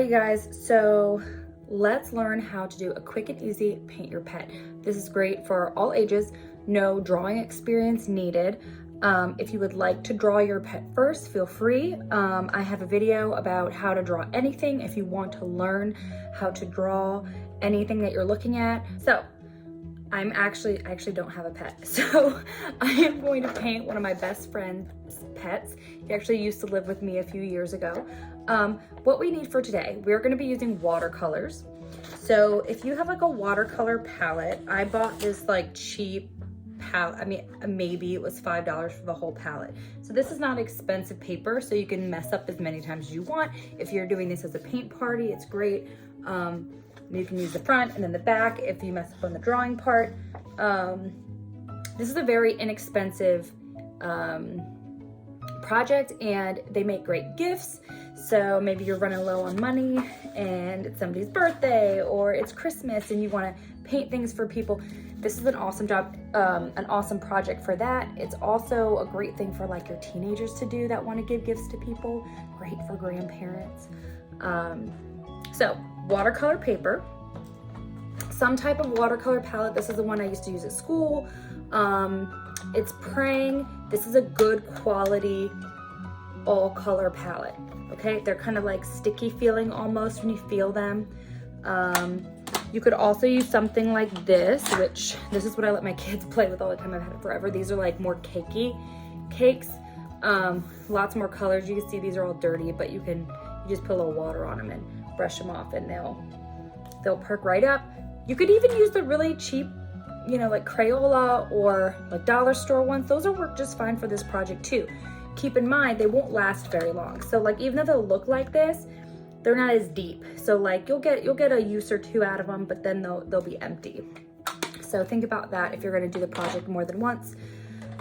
right, you guys, so let's learn how to do a quick and easy paint your pet. This is great for all ages, no drawing experience needed. If you would like to draw your pet first, feel free. I have a video about how to draw anything if you want to learn how to draw anything that you're looking at. So I actually don't have a pet. So I am going to paint one of my best friend's pets. He actually used to live with me a few years ago. What we need for today, we're gonna be using watercolors. So if you have like a watercolor palette, I bought this like cheap palette. I mean, maybe it was $5 for the whole palette. So this is not expensive paper, so you can mess up as many times as you want. If you're doing this as a paint party, it's great. You can use the front and then the back if you mess up on the drawing part. This is a very inexpensive project, and they make great gifts. So maybe you're running low on money and it's somebody's birthday or it's Christmas and you want to paint things for people. This is an awesome job, an awesome project for that. It's also a great thing for like your teenagers to do that want to give gifts to people. Great for grandparents. So watercolor paper, some type of watercolor palette. This is the one I used to use at school. It's Praying. This is a good quality all color palette. Okay, they're kind of like sticky feeling almost when you feel them. You could also use something like this, which this is what I let my kids play with all the time. I've had it forever. These are like more cakey cakes. Lots more colors. You can see these are all dirty, but you just put a little water on them and brush them off and they'll perk right up. You could even use the really cheap, you know, like Crayola or like dollar store ones. Those will work just fine for this project too. Keep in mind, they won't last very long. So like, even though they'll look like this, they're not as deep. So like you'll get a use or two out of them, but then they'll be empty. So think about that if you're gonna do the project more than once.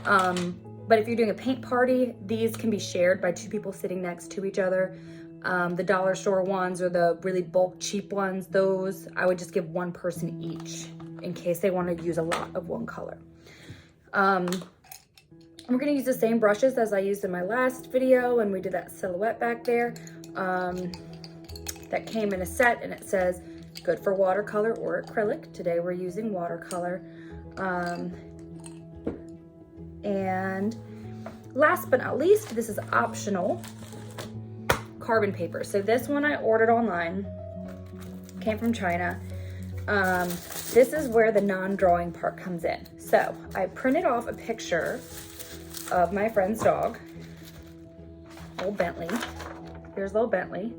But if you're doing a paint party, these can be shared by two people sitting next to each other. The dollar store ones or the really bulk cheap ones, those I would just give one person each in case they want to use a lot of one color. We're gonna use the same brushes as I used in my last video when we did that silhouette back there. That came in a set and it says good for watercolor or acrylic. Today we're using watercolor. And last but not least, this is optional, carbon paper. So this one I ordered online, came from China. This is where the non-drawing part comes in. So I printed off a picture of my friend's dog, old Bentley. Here's little Bentley.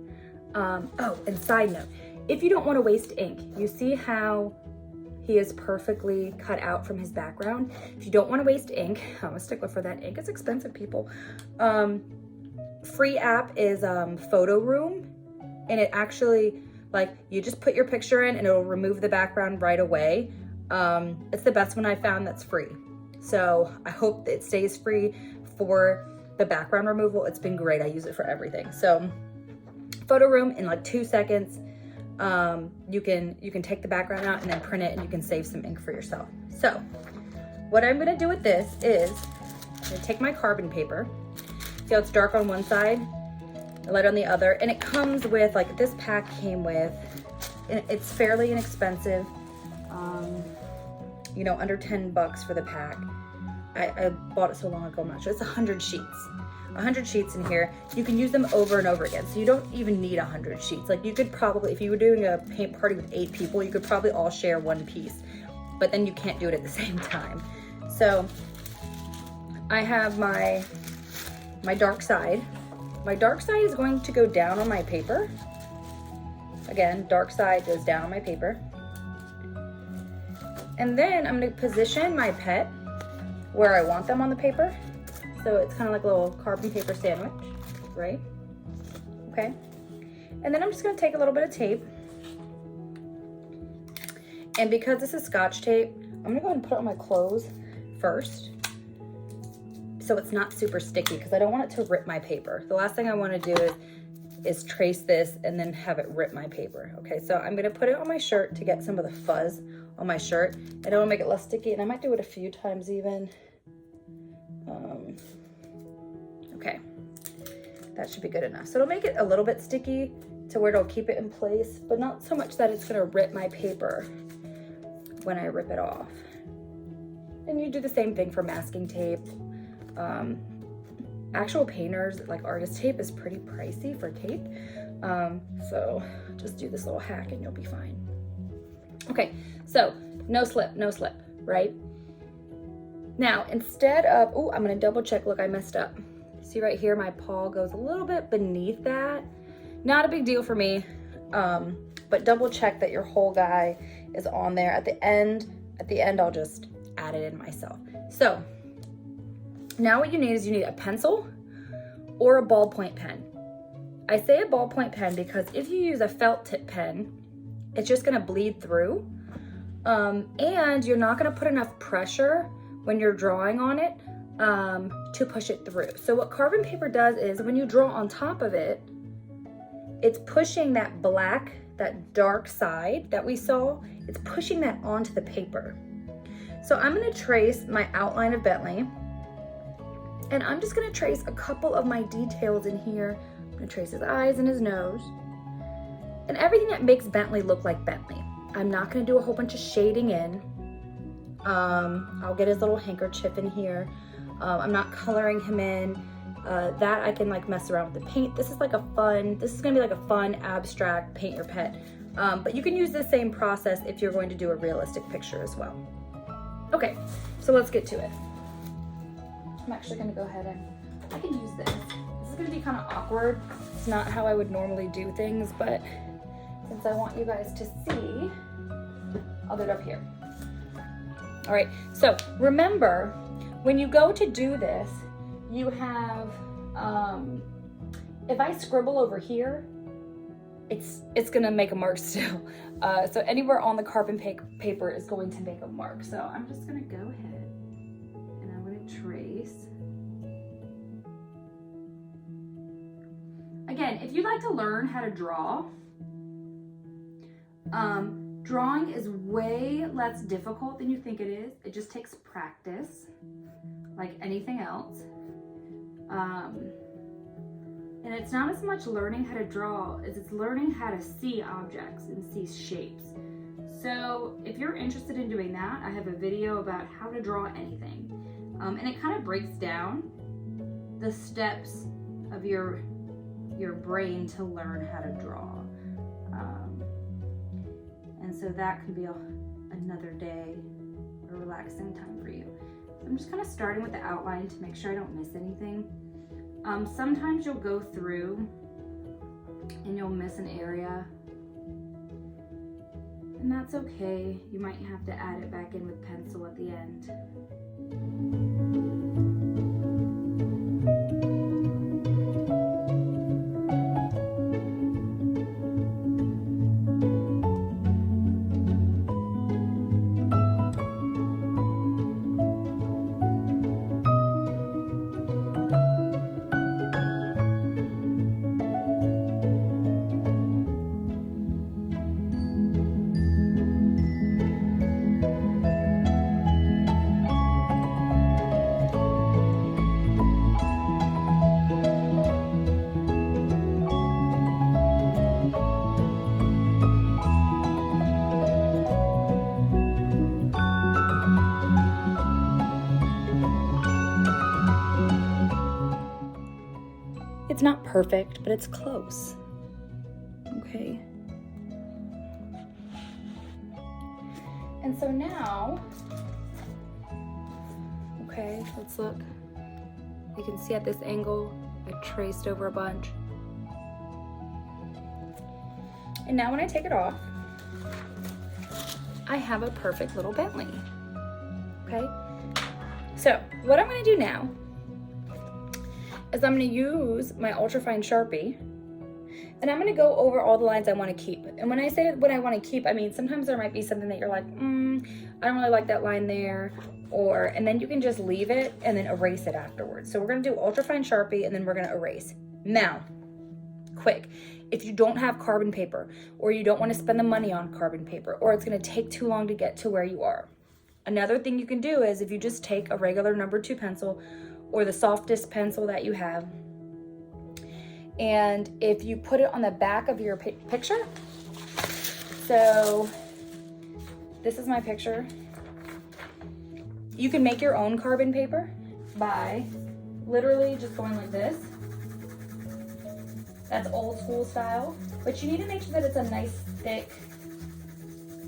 Oh, and side note, if you don't want to waste ink, you see how he is perfectly cut out from his background. If you don't want to waste ink, I'm a stickler for that. Ink is expensive, people. Free app is Photo Room, and it actually, like, you just put your picture in and it'll remove the background right away. It's the best one I found that's free. So I hope it stays free for the background removal. It's been great. I use it for everything. So Photo Room, in like 2 seconds, you can take the background out and then print it, and you can save some ink for yourself. So what I'm gonna do with this is I'm gonna take my carbon paper. See how it's dark on one side, light on the other, and it comes with, like, this pack came with, it's fairly inexpensive, you know, under 10 bucks for the pack. I bought it so long ago, I'm not sure. It's 100 sheets. 100 sheets in here. You can use them over and over again, so you don't even need 100 sheets. Like, you could probably, if you were doing a paint party with 8 people, you could probably all share one piece, but then you can't do it at the same time. So I have my dark side. My dark side is going to go down on my paper. Again, dark side goes down on my paper. And then I'm gonna position my pet where I want them on the paper. So it's kind of like a little carbon paper sandwich, right? Okay. And then I'm just gonna take a little bit of tape. And because this is Scotch tape, I'm gonna go ahead and put it on my clothes first, so it's not super sticky, because I don't want it to rip my paper. The last thing I want to do is trace this and then have it rip my paper. Okay, so I'm gonna put it on my shirt to get some of the fuzz on my shirt. I don't want to make it less sticky, and I might do it a few times even. Okay, that should be good enough. So it'll make it a little bit sticky to where it'll keep it in place, but not so much that it's gonna rip my paper when I rip it off. And you do the same thing for masking tape. Actual painters, like artist tape is pretty pricey for tape. So just do this little hack and you'll be fine. Okay, so no slip, right? Now, instead of, oh, I'm gonna double check, look, I messed up. See right here, my paw goes a little bit beneath that. Not a big deal for me, but double check that your whole guy is on there. At the end, I'll just add it in myself. So now what you need is you need a pencil or a ballpoint pen. I say a ballpoint pen because if you use a felt tip pen, it's just gonna bleed through. And you're not gonna put enough pressure when you're drawing on it to push it through. So what carbon paper does is when you draw on top of it, it's pushing that black, that dark side that we saw, it's pushing that onto the paper. So I'm gonna trace my outline of Bentley, and I'm just gonna trace a couple of my details in here. I'm gonna trace his eyes and his nose, and everything that makes Bentley look like Bentley. I'm not gonna do a whole bunch of shading in. I'll get his little handkerchief in here. I'm not coloring him in. That I can like mess around with the paint. This is gonna be like a fun abstract paint your pet. But you can use the same process if you're going to do a realistic picture as well. Okay, so let's get to it. I'm actually gonna go ahead and, I can use this. This is gonna be kind of awkward. It's not how I would normally do things, but since I want you guys to see, I'll do it up here. All right, so remember, when you go to do this, you have, if I scribble over here, it's gonna make a mark still. So anywhere on the carbon paper is going to make a mark. So I'm just gonna go ahead and I'm gonna trace. Again, if you'd like to learn how to draw, drawing is way less difficult than you think it is. It just takes practice, like anything else. And it's not as much learning how to draw as it's learning how to see objects and see shapes. So if you're interested in doing that, I have a video about how to draw anything. And it kind of breaks down the steps of your brain to learn how to draw. And so that can be another day, a relaxing time for you. So I'm just kind of starting with the outline to make sure I don't miss anything. Sometimes you'll go through and you'll miss an area, and that's okay. You might have to add it back in with pencil at the end. It's not perfect, but it's close. Okay. And so now, okay, let's look. You can see at this angle, I traced over a bunch. And now when I take it off, I have a perfect little Bentley. Okay? So what I'm gonna do now is I'm gonna use my ultrafine Sharpie, and I'm gonna go over all the lines I wanna keep. And when I say what I wanna keep, I mean, sometimes there might be something that you're like, I don't really like that line there, and then you can just leave it and then erase it afterwards. So we're gonna do ultrafine Sharpie and then we're gonna erase. Now, quick, if you don't have carbon paper, or you don't wanna spend the money on carbon paper, or it's gonna take too long to get to where you are, another thing you can do is if you just take a regular number 2 pencil, or the softest pencil that you have, And if you put it on the back of your picture, so this is my picture. You can make your own carbon paper by literally just going like this. That's old school style, but you need to make sure that it's a nice thick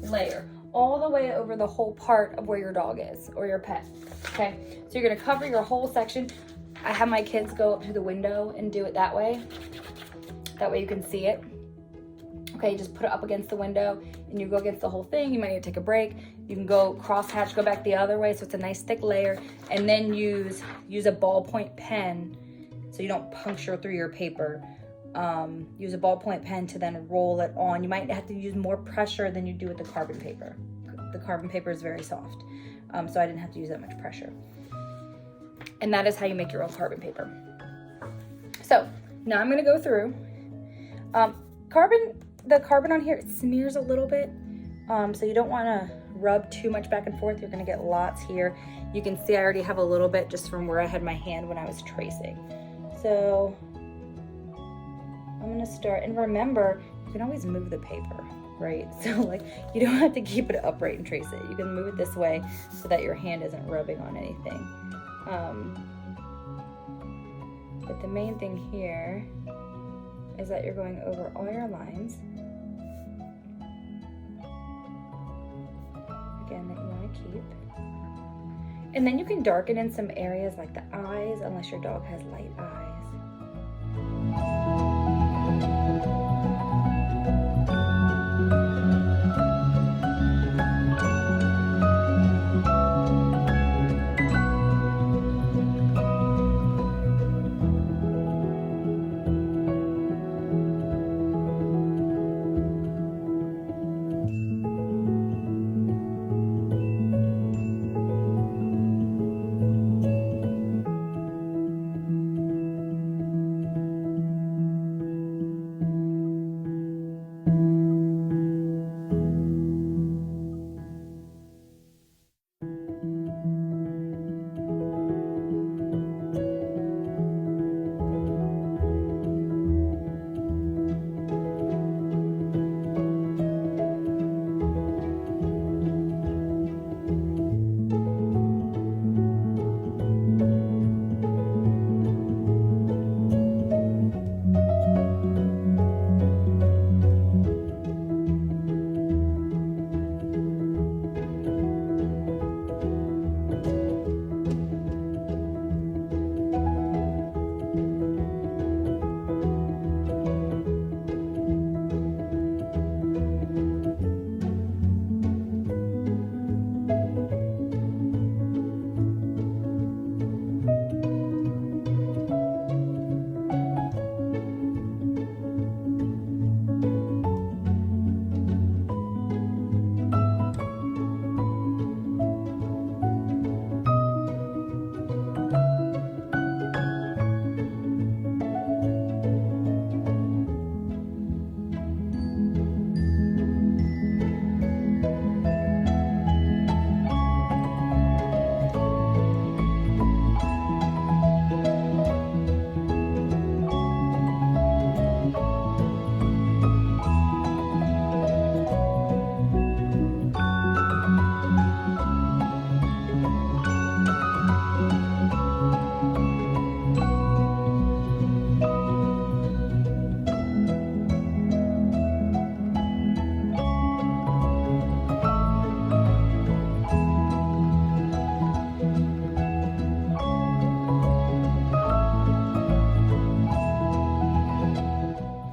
layer all the way over the whole part of where your dog is or your pet, okay? So you're gonna cover your whole section. I have my kids go up to the window and do it that way. That way you can see it. Okay, just put it up against the window and you go against the whole thing. You might need to take a break. You can go cross-hatch, go back the other way so it's a nice thick layer, and then use a ballpoint pen so you don't puncture through your paper. Use a ballpoint pen to then roll it on. You might have to use more pressure than you do with the carbon paper. The carbon paper is very soft, so I didn't have to use that much pressure. And that is how you make your own carbon paper. So now I'm gonna go through. The carbon on here, it smears a little bit, so you don't wanna rub too much back and forth. You're gonna get lots here. You can see I already have a little bit just from where I had my hand when I was tracing. So I'm gonna start, and remember, you can always move the paper, right? So like, you don't have to keep it upright and trace it. You can move it this way so that your hand isn't rubbing on anything. But the main thing here is that you're going over all your lines. Again, that you want to keep. And then you can darken in some areas like the eyes, unless your dog has light eyes.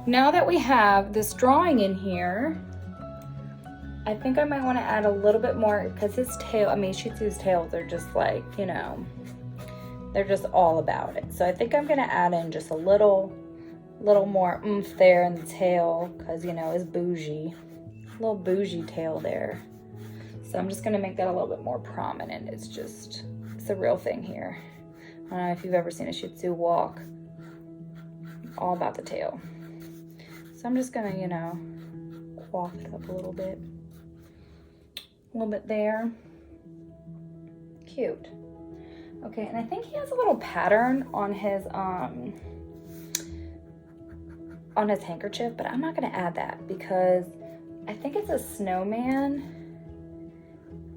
Now that we have this drawing in here, I think I might want to add a little bit more, because his tail, I mean, Shih Tzu's tails are just like, you know, they're just all about it. So I think I'm going to add in just a little more oomph there in the tail, because, you know, it's bougie. A little bougie tail there. So I'm just going to make that a little bit more prominent. It's a real thing here. I don't know if you've ever seen a Shih Tzu walk. All about the tail. So I'm just gonna, you know, coif it up a little bit there. Cute. Okay, and I think he has a little pattern on his on his handkerchief, but I'm not gonna add that because I think it's a snowman,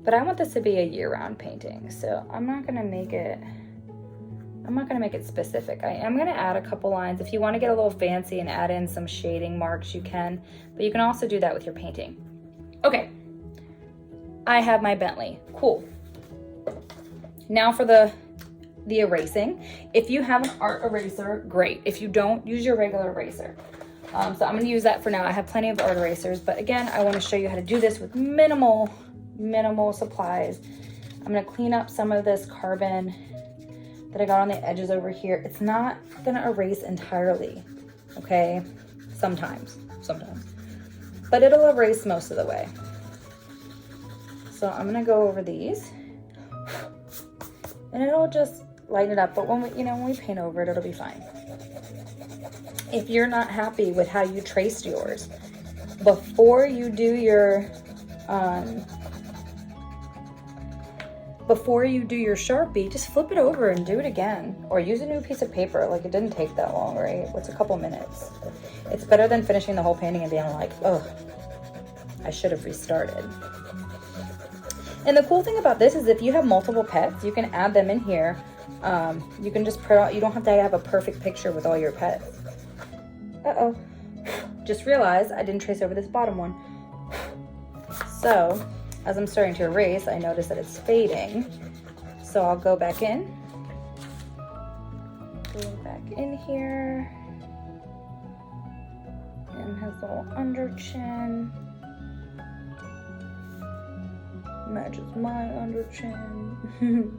but I want this to be a year-round painting. So I'm not gonna make it specific. I am gonna add a couple lines. If you wanna get a little fancy and add in some shading marks, you can, but you can also do that with your painting. Okay, I have my Bentley, cool. Now for the erasing. If you have an art eraser, great. If you don't, use your regular eraser. So I'm gonna use that for now. I have plenty of art erasers, but again, I wanna show you how to do this with minimal supplies. I'm gonna clean up some of this carbon that I got on the edges over here. It's not gonna erase entirely, okay? Sometimes, but it'll erase most of the way. So I'm gonna go over these and it'll just lighten it up, but when we paint over it, it'll be fine. If you're not happy with how you traced yours, before you do your Sharpie, just flip it over and do it again, or use a new piece of paper. Like, it didn't take that long, right? What's a couple minutes? It's better than finishing the whole painting and being like, oh, I should have restarted. And the cool thing about this is if you have multiple pets, you can add them in here. You can just print out, you don't have to have a perfect picture with all your pets. Uh-oh, just realized I didn't trace over this bottom one. So, as I'm starting to erase, I notice that it's fading. So I'll go back in. Go back in here. And has a little under chin. Matches my under chin.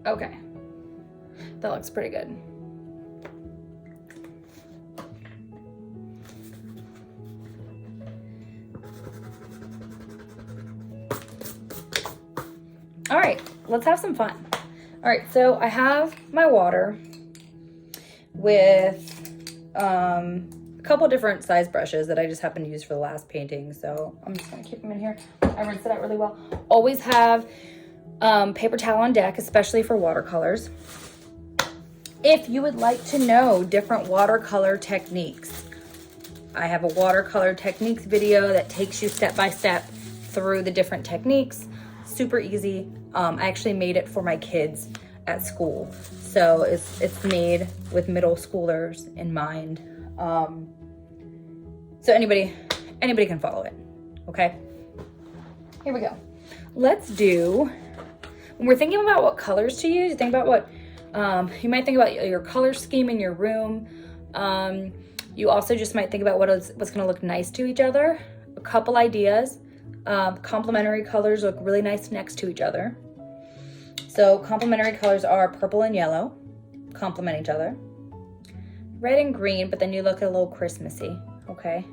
Okay. That looks pretty good. All right, let's have some fun. All right, so I have my water with a couple different size brushes that I just happened to use for the last painting. So I'm just gonna keep them in here. I rinsed it out really well. Always have paper towel on deck, especially for watercolors. If you would like to know different watercolor techniques, I have a watercolor techniques video that takes you step by step through the different techniques. Super easy. I actually made it for my kids at school. So it's made with middle schoolers in mind. So anybody can follow it, okay? Here we go. Let's do, when we're thinking about what colors to use, think about what, you might think about your color scheme in your room. You also just might think about what's gonna look nice to each other. A couple ideas. Complementary colors look really nice next to each other. So complementary colors are purple and yellow, complement each other. Red and green, but then you look a little Christmassy, okay?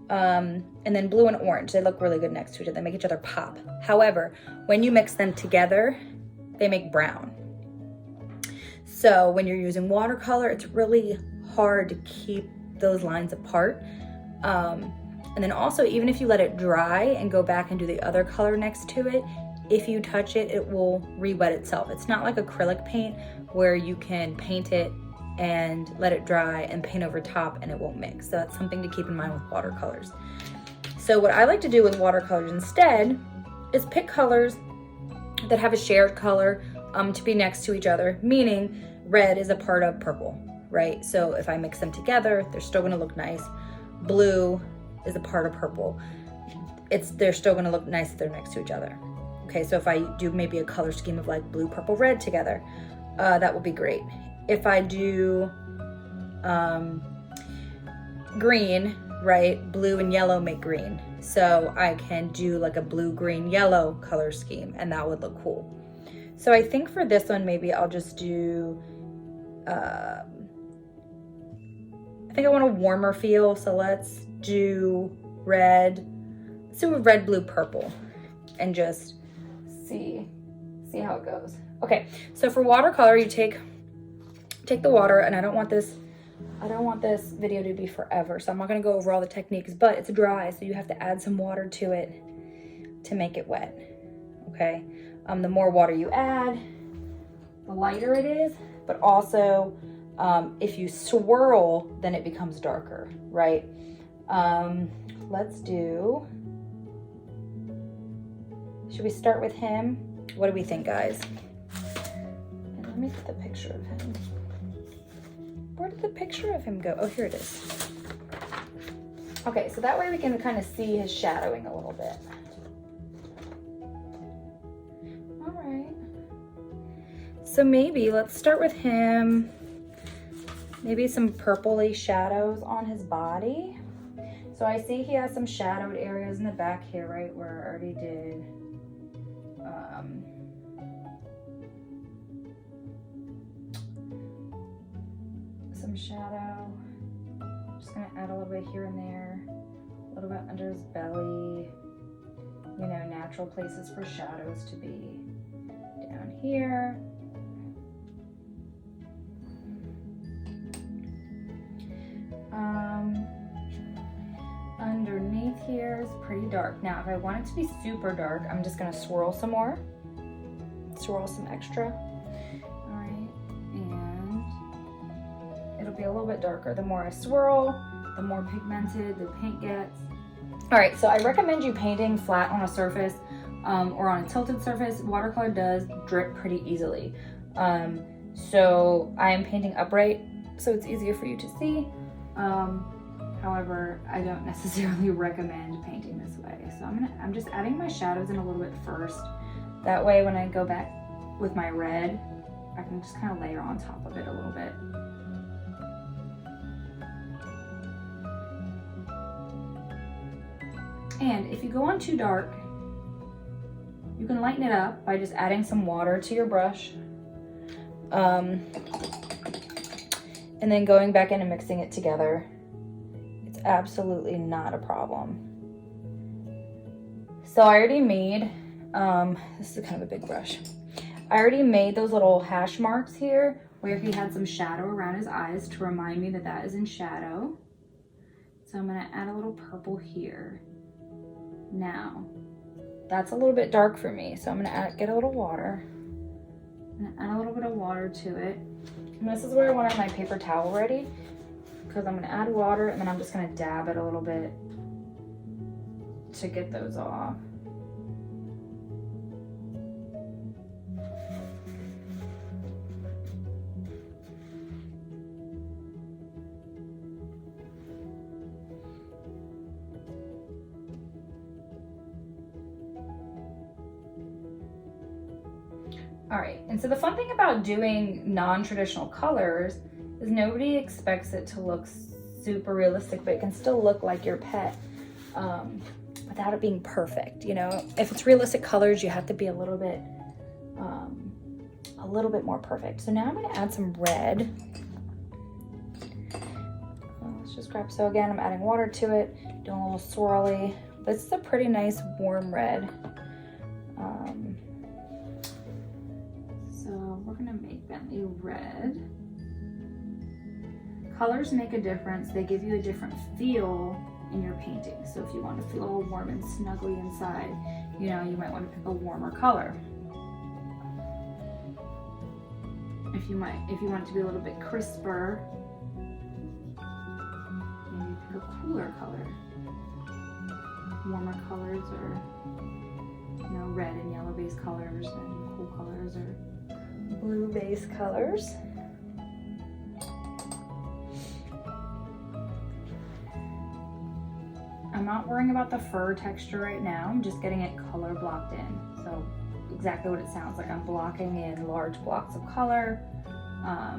And then blue and orange, they look really good next to each other. They make each other pop. However, when you mix them together, they make brown. So when you're using watercolor, it's really hard to keep those lines apart. And then also, even if you let it dry and go back and do the other color next to it, if you touch it, it will re-wet itself. It's not like acrylic paint where you can paint it and let it dry and paint over top and it won't mix. So that's something to keep in mind with watercolors. So what I like to do with watercolors instead is pick colors that have a shared color to be next to each other, meaning red is a part of purple, right? So if I mix them together, they're still gonna look nice. Blue is a part of purple. They're still gonna look nice if they're next to each other. Okay, so if I do maybe a color scheme of like blue, purple, red together, that would be great. If I do green, right, blue and yellow make green. So I can do like a blue, green, yellow color scheme and that would look cool. So I think for this one, maybe I'll just do, I think I want a warmer feel. So let's do red, let's do a red, blue, purple and just see how it goes. Okay, so for watercolor, you take the water, and I don't want this video to be forever, so I'm not gonna go over all the techniques, but it's dry, so you have to add some water to it to make it wet, okay? The more water you add, the lighter it is, but also If you swirl, then it becomes darker, right? Let's do, should we start with him? What do we think, guys? And let me get the picture of him. Where did the picture of him go? Oh, here it is. Okay, so that way we can kind of see his shadowing a little bit. All right. So maybe let's start with him. Maybe some purpley shadows on his body. So I see he has some shadowed areas in the back here, right, where I already did. Some shadow. Just gonna add a little bit here and there, a little bit under his belly. You know, natural places for shadows to be. Down here. Underneath here is pretty dark. Now, if I want it to be super dark, I'm just gonna swirl some more. Swirl some extra. All right, and it'll be a little bit darker. The more I swirl, the more pigmented the paint gets. All right, so I recommend you painting flat on a surface or on a tilted surface. Watercolor does drip pretty easily. So I am painting upright, so it's easier for you to see. However, I don't necessarily recommend painting this way. So I'm just adding my shadows in a little bit first. That way when I go back with my red, I can just kind of layer on top of it a little bit. And if you go on too dark, you can lighten it up by just adding some water to your brush. And then going back in and mixing it together. It's absolutely not a problem. So I already made, this is kind of a big brush. I already made those little hash marks here where he had some shadow around his eyes to remind me that that is in shadow. So I'm gonna add a little purple here. Now, that's a little bit dark for me, so I'm gonna get a little water. I'm gonna add a little bit of water to it. And this is where I wanted my paper towel ready, because I'm gonna add water and then I'm just gonna dab it a little bit to get those off. All right, and so the fun thing about doing non-traditional colors is nobody expects it to look super realistic, but it can still look like your pet without it being perfect. You know, if it's realistic colors, you have to be a little bit more perfect. So now I'm gonna add some red. Let's just grab, so again, I'm adding water to it, doing a little swirly. This is a pretty nice warm red. So we're gonna make Bentley red. Colors make a difference. They give you a different feel in your painting. So if you want to feel all warm and snuggly inside, you know, you might want to pick a warmer color. If you want it to be a little bit crisper, maybe pick a cooler color. Warmer colors are, you know, red and yellow base colors, and cool colors are blue base colors. I'm not worrying about the fur texture right now. I'm just getting it color blocked in. So exactly what it sounds like. I'm blocking in large blocks of color. I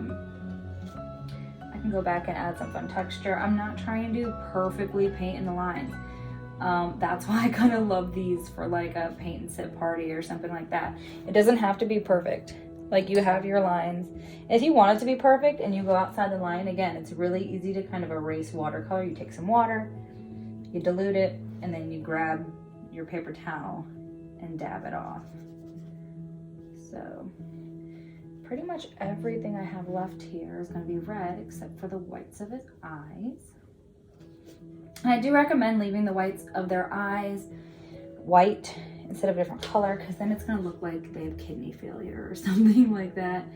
can go back and add some fun texture. I'm not trying to perfectly paint in the lines. That's why I kind of love these for like a paint and sip party or something like that. It doesn't have to be perfect. Like, you have your lines. If you want it to be perfect and you go outside the line, again, it's really easy to kind of erase watercolor. You take some water, you dilute it, and then you grab your paper towel and dab it off. So pretty much everything I have left here is going to be red except for the whites of his eyes. And I do recommend leaving the whites of their eyes white instead of a different color, because then it's going to look like they have kidney failure or something like that.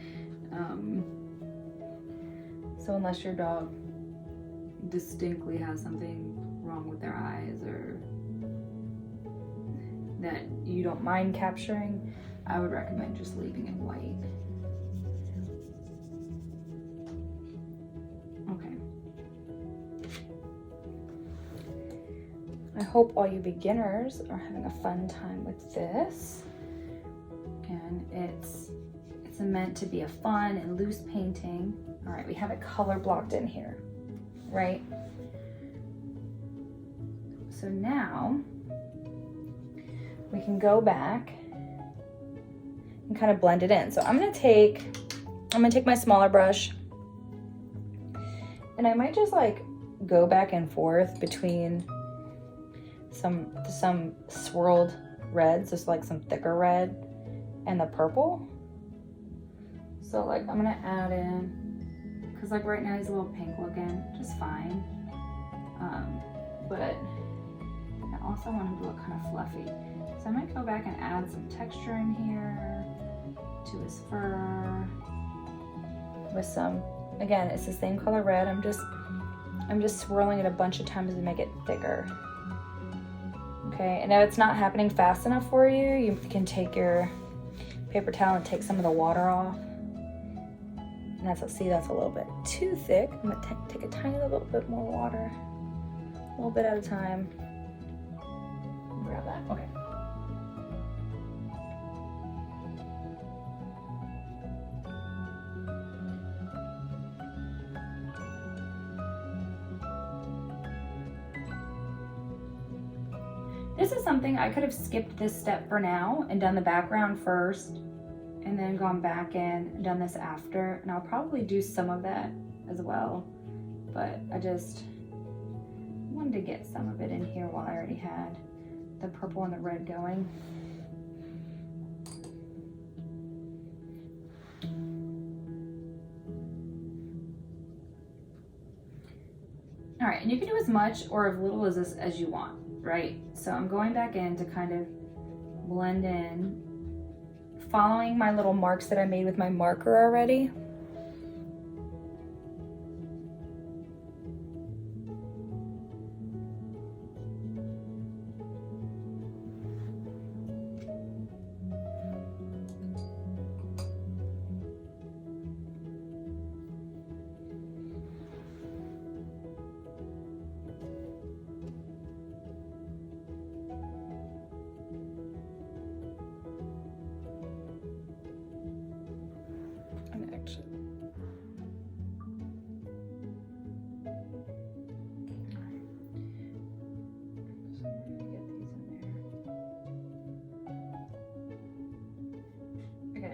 So unless your dog distinctly has something wrong with their eyes or that you don't mind capturing, I would recommend just leaving it white. Okay. I hope all you beginners are having a fun time with this. And it's meant to be a fun and loose painting. All right, we have it color blocked in here, right? So now we can go back and kind of blend it in. So I'm gonna take my smaller brush, and I might just like go back and forth between some swirled reds, just like some thicker red, and the purple. So like I'm gonna add in, because like right now he's a little pink looking, just fine. But I also want him to look kind of fluffy. So I might go back and add some texture in here to his fur with some, again, it's the same color red. I'm just swirling it a bunch of times to make it thicker. Okay, and if it's not happening fast enough for you, you can take your paper towel and take some of the water off. And that's a little bit too thick. I'm gonna take a tiny little bit more water, a little bit at a time. Grab that, okay. This is something I could have skipped this step for now and done the background first and then gone back in and done this after. And I'll probably do some of that as well. But I just wanted to get some of it in here while I already had the purple and the red going. All right, and you can do as much or as little as this as you want, right? So I'm going back in to kind of blend in, following my little marks that I made with my marker already.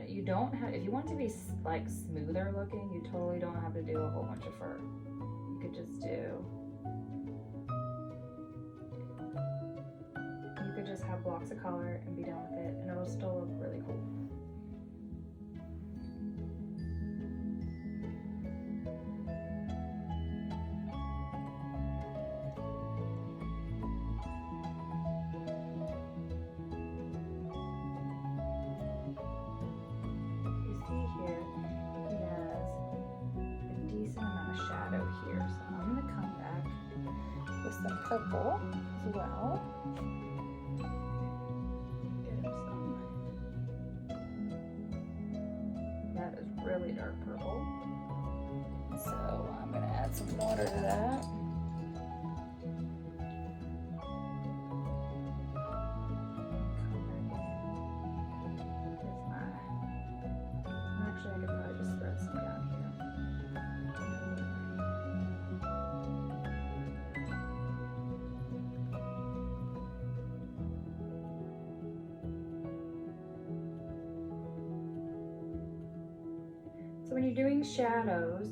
You don't have, if you want it to be like smoother looking, you totally don't have to do a whole bunch of fur. You could just have blocks of color and be done with it, and it'll still look really cool. Some purple as well. Get him some. That is really dark purple. So I'm gonna add some water to that. Actually, I could probably just spread some down here. So when you're doing shadows,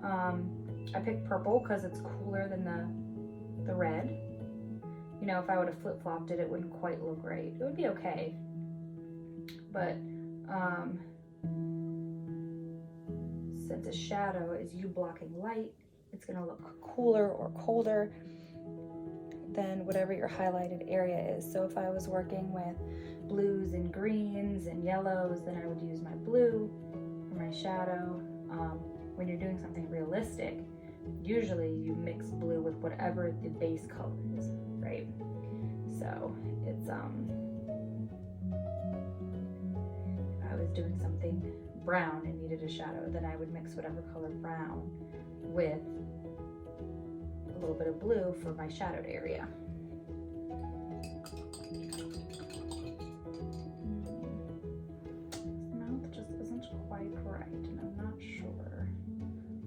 I picked purple because it's cooler than the red. You know, if I would have flip-flopped it, it wouldn't quite look right. It would be okay. But since a shadow is you blocking light, it's gonna look cooler or colder than whatever your highlighted area is. So if I was working with blues and greens and yellows, then I would use my blue for my shadow. when you're doing something realistic, usually you mix blue with whatever the base color is, right? So it's if I was doing something brown and needed a shadow, then I would mix whatever color brown with a little bit of blue for my shadowed area. Mouth just isn't quite right, and I'm not sure.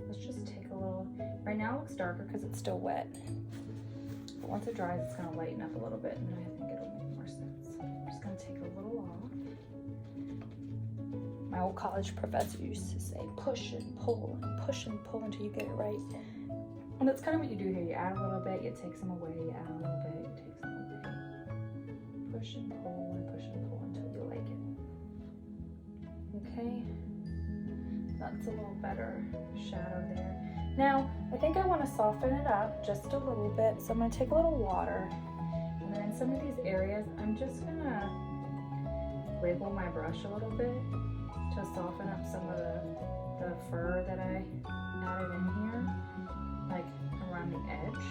Let's just take a little. Right now it looks darker because it's still wet, but once it dries, it's gonna lighten up a little bit, and I think it'll make more sense. I'm just gonna take a little off. My old college professor used to say, push and pull until you get it right. And that's kind of what you do here. You add a little bit, you take some away, you add a little bit, you take some away. Push and pull until you like it. Okay, that's a little better shadow there. Now, I think I want to soften it up just a little bit, so I'm going to take a little water, and then in some of these areas, I'm just going to wiggle my brush a little bit to soften up some of the fur that I added in here, like around the edge.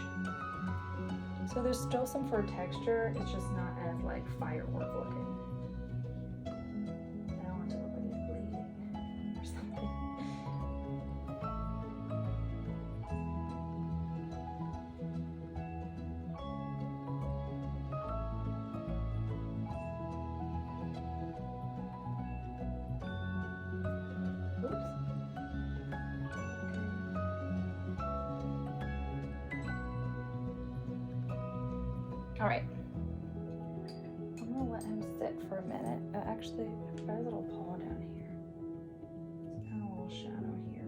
So there's still some fur texture, it's just not as like firework looking. I don't want it to look like he's bleeding or something. All right, I'm gonna let him sit for a minute. Actually, I've got a little paw down here. It's kind of a little shadow here.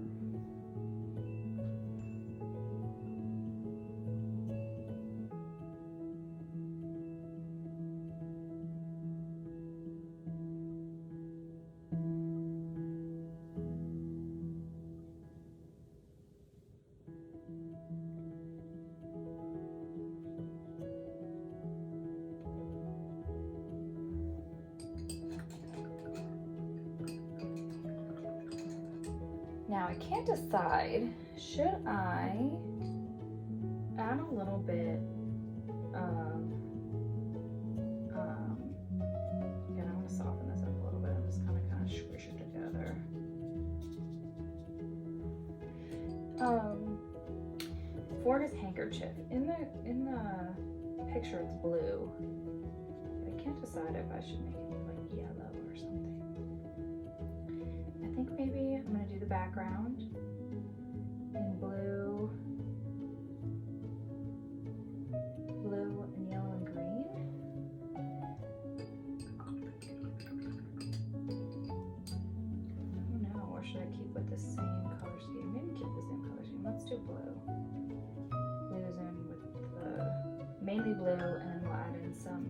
Now I can't decide, should I add a little bit of, again, I want to soften this up a little bit. I'm just kind of squish it together. For his handkerchief, in the picture it's blue, but I can't decide if I should make it like yellow or something. I think maybe I'm going to do the background in blue and yellow and green. I don't know, or should I keep with the same color scheme? Maybe keep the same color scheme. Let's do blue. Blue's in with mainly blue, and then we'll add in some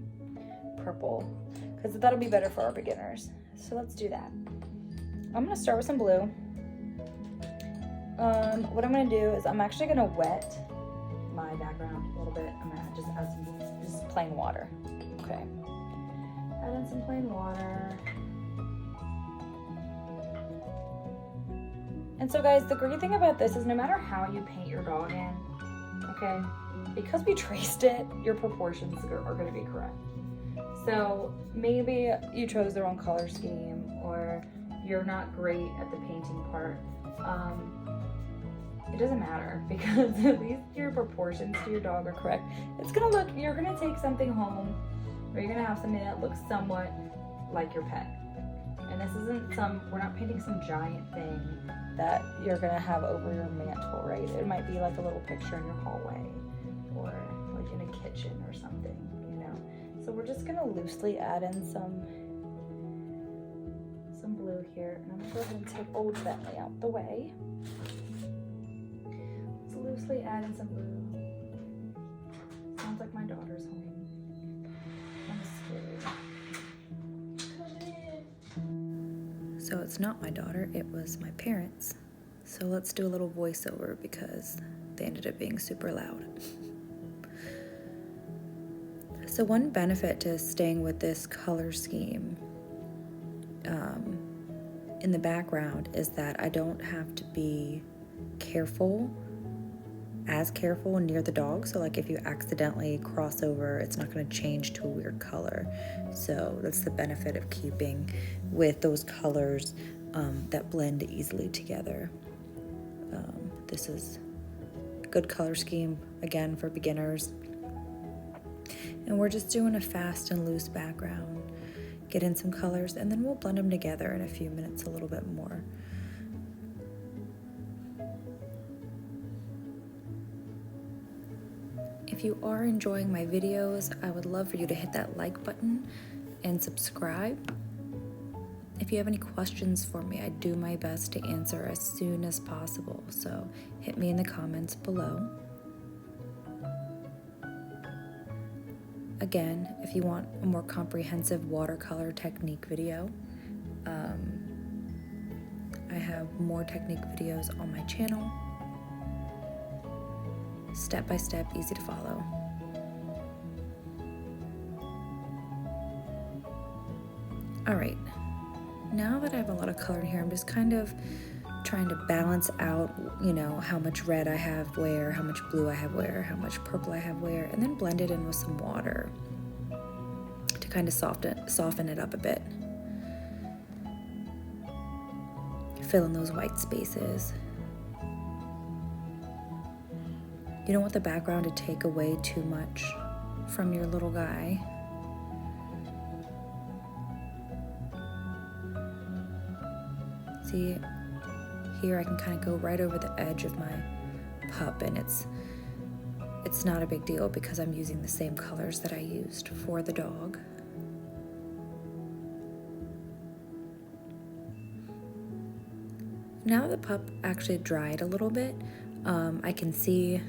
purple because that'll be better for our beginners. So let's do that. I'm gonna start with some blue. What I'm gonna do is I'm actually gonna wet my background a little bit. I'm gonna just add some just plain water. Okay. Add in some plain water. And so guys, the great thing about this is no matter how you paint your dog in, okay, because we traced it, your proportions are gonna be correct. So maybe you chose the wrong color scheme, or you're not great at the painting part. It doesn't matter, because at least your proportions to your dog are correct. It's gonna look, you're gonna take something home, or you're gonna have something that looks somewhat like your pet. And this isn't we're not painting some giant thing that you're gonna have over your mantle, right? It might be like a little picture in your hallway, or like in a kitchen or something, you know? So we're just gonna loosely add in some blue here, and I'm gonna go ahead and take old Bentley out the way. Let's loosely add in some blue. Sounds like my daughter's home. I'm scared. So it's not my daughter, it was my parents. So let's do a little voiceover because they ended up being super loud. So one benefit to staying with this color scheme in the background is that I don't have to be as careful near the dog. So like if you accidentally cross over, it's not going to change to a weird color. So that's the benefit of keeping with those colors that blend easily together. This is a good color scheme, again, for beginners. And we're just doing a fast and loose background. Get in some colors, and then we'll blend them together in a few minutes a little bit more. If you are enjoying my videos, I would love for you to hit that like button and subscribe. If you have any questions for me, I do my best to answer as soon as possible, so hit me in the comments below. Again, if you want a more comprehensive watercolor technique video, I have more technique videos on my channel. Step by step, easy to follow. All right, now that I have a lot of color in here, I'm just kind of trying to balance out, you know, how much red I have where, how much blue I have where, how much purple I have where, and then blend it in with some water to kind of soften it up a bit. Fill in those white spaces. You don't want the background to take away too much from your little guy. See, here I can kind of go right over the edge of my pup, and it's not a big deal because I'm using the same colors that I used for the dog. Now the pup actually dried a little bit, I can see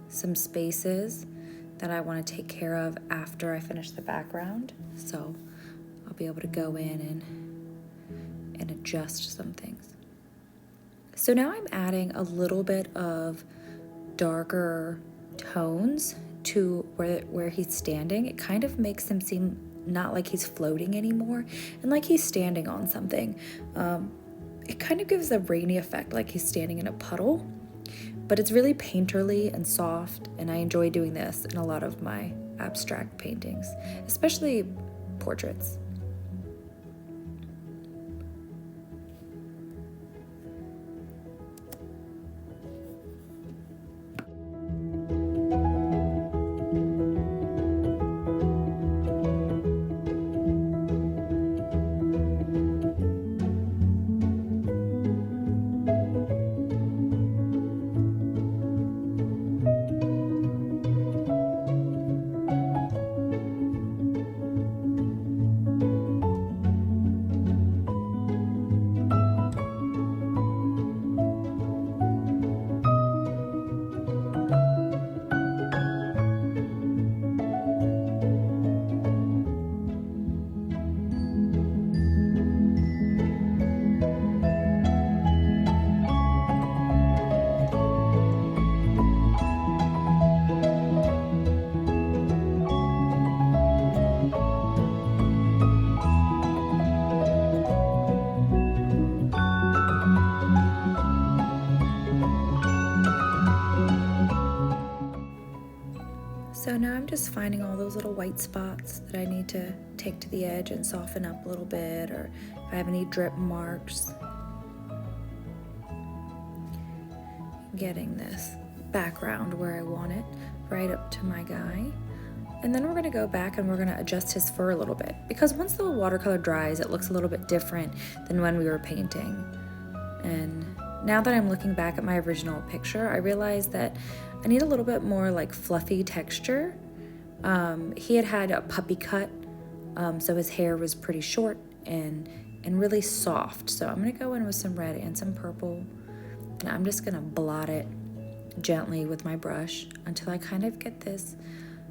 some spaces that I want to take care of after I finish the background. So I'll be able to go in and adjust some things. So now I'm adding a little bit of darker tones to where he's standing. It kind of makes him seem not like he's floating anymore and like he's standing on something. It kind of gives a rainy effect, like he's standing in a puddle, but it's really painterly and soft, and I enjoy doing this in a lot of my abstract paintings, especially portraits. So now I'm just finding all those little white spots that I need to take to the edge and soften up a little bit, or if I have any drip marks. Getting this background where I want it, right up to my guy. And then we're gonna go back and we're gonna adjust his fur a little bit, because once the watercolor dries, it looks a little bit different than when we were painting. And now that I'm looking back at my original picture, I realized that I need a little bit more like fluffy texture. He had a puppy cut, so his hair was pretty short and really soft. So I'm gonna go in with some red and some purple, and I'm just gonna blot it gently with my brush until I kind of get this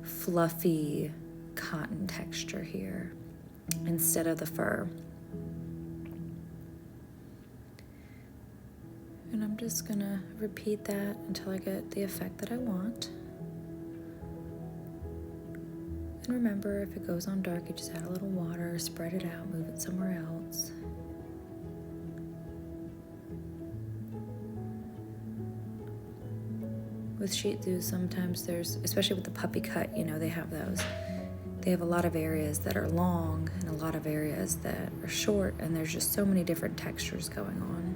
fluffy cotton texture here instead of the fur. And I'm just gonna repeat that until I get the effect that I want. And remember, if it goes on dark, you just add a little water, spread it out, move it somewhere else. with Shih Tzus, sometimes there's, especially with the puppy cut, you know, they have those. They have a lot of areas that are long and a lot of areas that are short, and there's just so many different textures going on.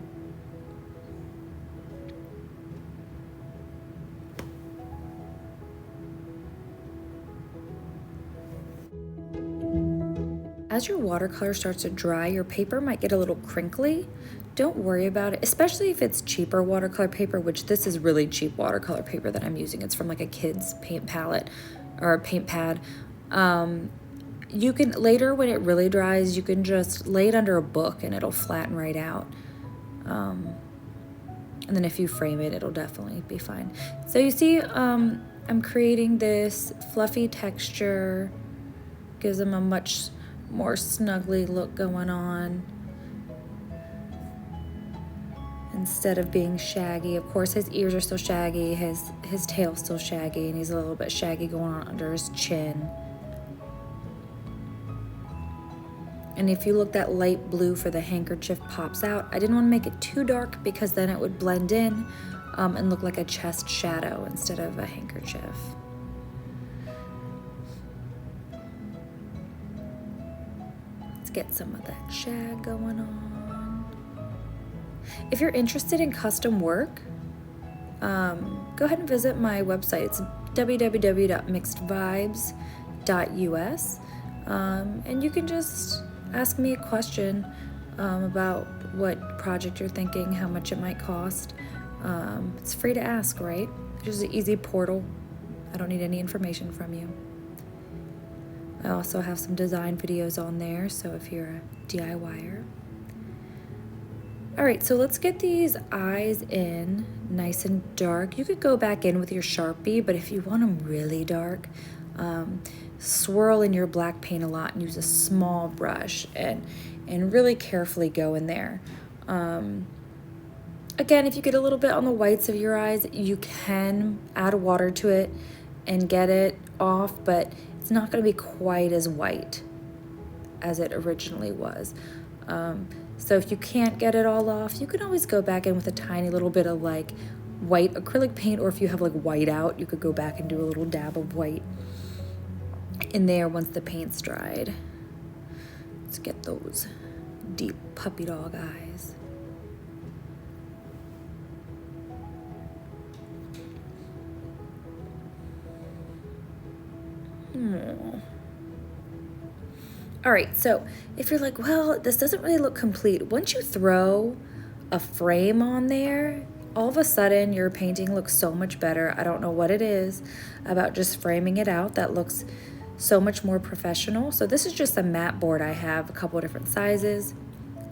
As your watercolor starts to dry, your paper might get a little crinkly. Don't worry about it, especially if it's cheaper watercolor paper, which this is really cheap watercolor paper that I'm using. It's from like a kid's paint palette or a paint pad. You can, later when it really dries, you can just lay it under a book and it'll flatten right out. And then if you frame it, it'll definitely be fine. So you see, I'm creating this fluffy texture, gives them a much more snuggly look going on instead of being shaggy. Of course, his ears are still shaggy, his tail's still shaggy, and he's a little bit shaggy going on under his chin. And if you look, that light blue for the handkerchief pops out. I didn't want to make it too dark because then it would blend in and look like a chest shadow instead of a handkerchief. Let's get some of that shag going on. If you're interested in custom work, go ahead and visit my website. It's www.mixedvibes.us, and you can just ask me a question about what project you're thinking, how much it might cost. It's free to ask, right? It's just an easy portal. I don't need any information from you. I also have some design videos on there, so if you're a DIYer. All right, so let's get these eyes in nice and dark. You could go back in with your Sharpie, but if you want them really dark, swirl in your black paint a lot and use a small brush and really carefully go in there. Again, if you get a little bit on the whites of your eyes, you can add water to it and get it off, but it's not going to be quite as white as it originally was. So if you can't get it all off, you can always go back in with a tiny little bit of like white acrylic paint, or if you have like white out, you could go back and do a little dab of white in there once the paint's dried. Let's get those deep puppy dog eyes. All right, so if you're like, well, this doesn't really look complete, once you throw a frame on there, all of a sudden your painting looks so much better. I don't know what it is about just framing it out that looks so much more professional. So this is just a mat board. I have a couple of different sizes.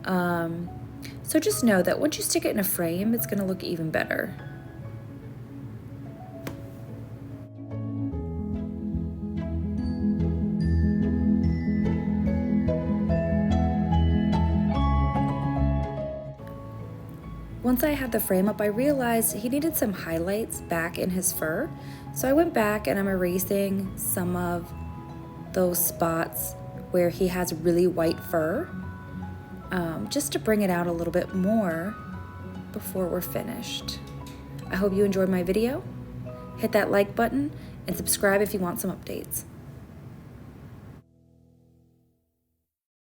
So just know that once you stick it in a frame, it's gonna look even better. Once I had the frame up, I realized he needed some highlights back in his fur. So I went back and I'm erasing some of those spots where he has really white fur, just to bring it out a little bit more before we're finished. I hope you enjoyed my video. Hit that like button and subscribe if you want some updates.